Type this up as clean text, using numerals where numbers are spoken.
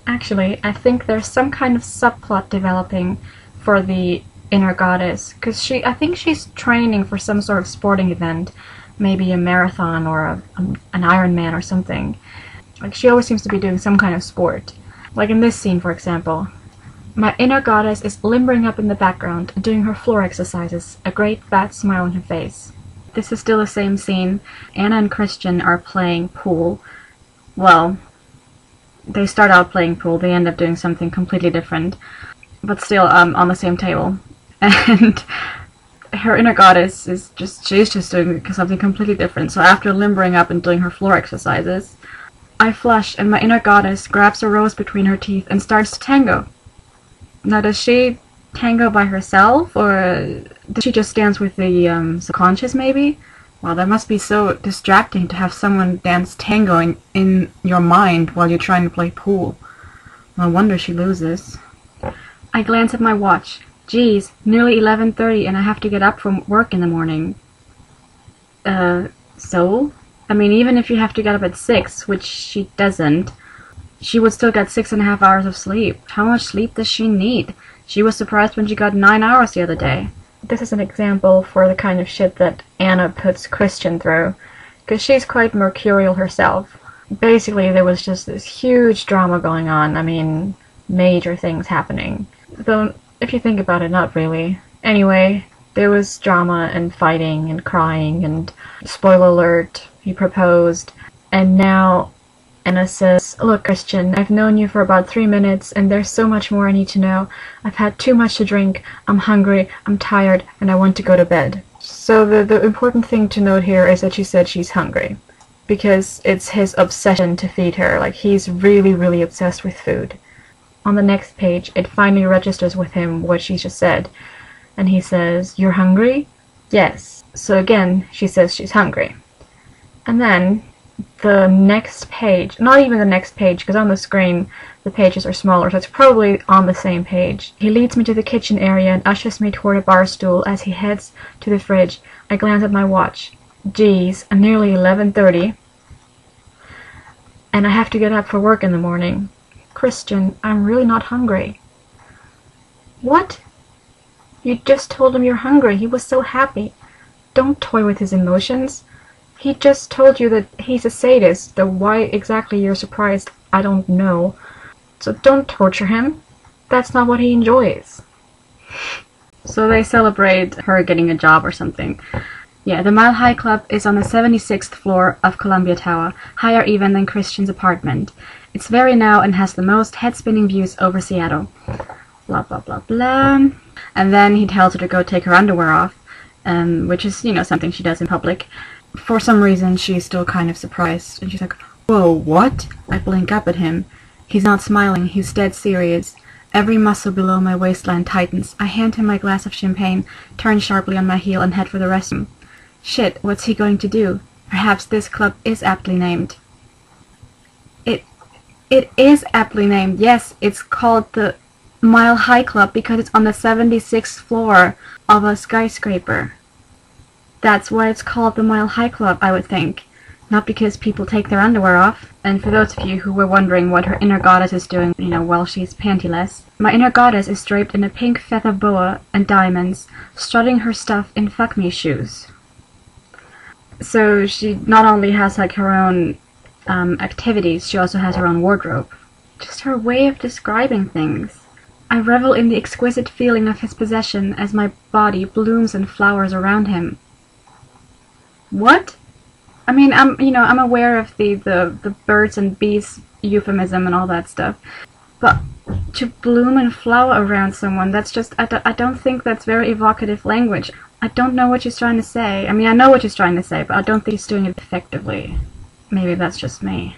Actually, I think there's some kind of subplot developing for the inner goddess, because I think she's training for some sort of sporting event, maybe a marathon or an Ironman or something. Like, she always seems to be doing some kind of sport. Like in this scene, for example. My inner goddess is limbering up in the background, doing her floor exercises, a great fat smile on her face. This is still the same scene. Anna and Christian are playing pool. Well, they start out playing pool, they end up doing something completely different, but still on the same table. And her inner goddess she's just doing something completely different. So after limbering up and doing her floor exercises, I flush and my inner goddess grabs a rose between her teeth and starts to tango. Now, does she tango by herself, or does she just dance with the subconscious, maybe? Well, that must be so distracting to have someone dance tango in your mind while you're trying to play pool. No wonder she loses. I glance at my watch. Geez, nearly 11:30 and I have to get up from work in the morning. So? I mean, even if you have to get up at 6, which she doesn't, she would still get 6.5 hours of sleep. How much sleep does she need? She was surprised when she got 9 hours the other day. This is an example for the kind of shit that Anna puts Christian through, because she's quite mercurial herself. Basically, there was just this huge drama going on. I mean, major things happening. Though, if you think about it, not really. Anyway, there was drama and fighting and crying and, spoiler alert, he proposed, and now Anna says, "Look, Christian, I've known you for about 3 minutes, and there's so much more I need to know. I've had too much to drink, I'm hungry, I'm tired, and I want to go to bed." So the important thing to note here is that she said she's hungry, because it's his obsession to feed her. Like, he's really, really obsessed with food. On the next page, it finally registers with him what she just said, and he says, "You're hungry?" "Yes." So again, she says she's hungry. And then the next page, not even the next page, because on the screen the pages are smaller, so it's probably on the same page. He leads me to the kitchen area and ushers me toward a bar stool as he heads to the fridge. I glance at my watch. Geez, nearly 11:30. And I have to get up for work in the morning. Christian, I'm really not hungry. What? You just told him you're hungry. He was so happy. Don't toy with his emotions. He just told you that he's a sadist, though why exactly you're surprised, I don't know. So don't torture him. That's not what he enjoys. So they celebrate her getting a job or something. Yeah, the Mile High Club is on the 76th floor of Columbia Tower, higher even than Christian's apartment. It's very now and has the most head-spinning views over Seattle. Blah, blah, blah, blah. And then he tells her to go take her underwear off, which is, something she does in public. For some reason, she's still kind of surprised, and she's like, "Whoa, what?" I blink up at him. He's not smiling, he's dead serious. Every muscle below my waistline tightens. I hand him my glass of champagne, turn sharply on my heel, and head for the restroom. Shit, what's he going to do? Perhaps this club is aptly named. It is aptly named, yes. It's called the Mile High Club because it's on the 76th floor of a skyscraper. That's why it's called the Mile High Club, I would think. Not because people take their underwear off. And for those of you who were wondering what her inner goddess is doing, while she's pantyless, my inner goddess is draped in a pink feather boa and diamonds, strutting her stuff in fuck me shoes. So she not only has like her own activities, she also has her own wardrobe. Just her way of describing things. I revel in the exquisite feeling of his possession as my body blooms and flowers around him. What? I mean, I'm aware of the birds and bees euphemism and all that stuff, but to bloom and flower around someone, that's just, I don't think that's very evocative language. I don't know what she's trying to say. I mean, I know what she's trying to say, but I don't think she's doing it effectively. Maybe that's just me.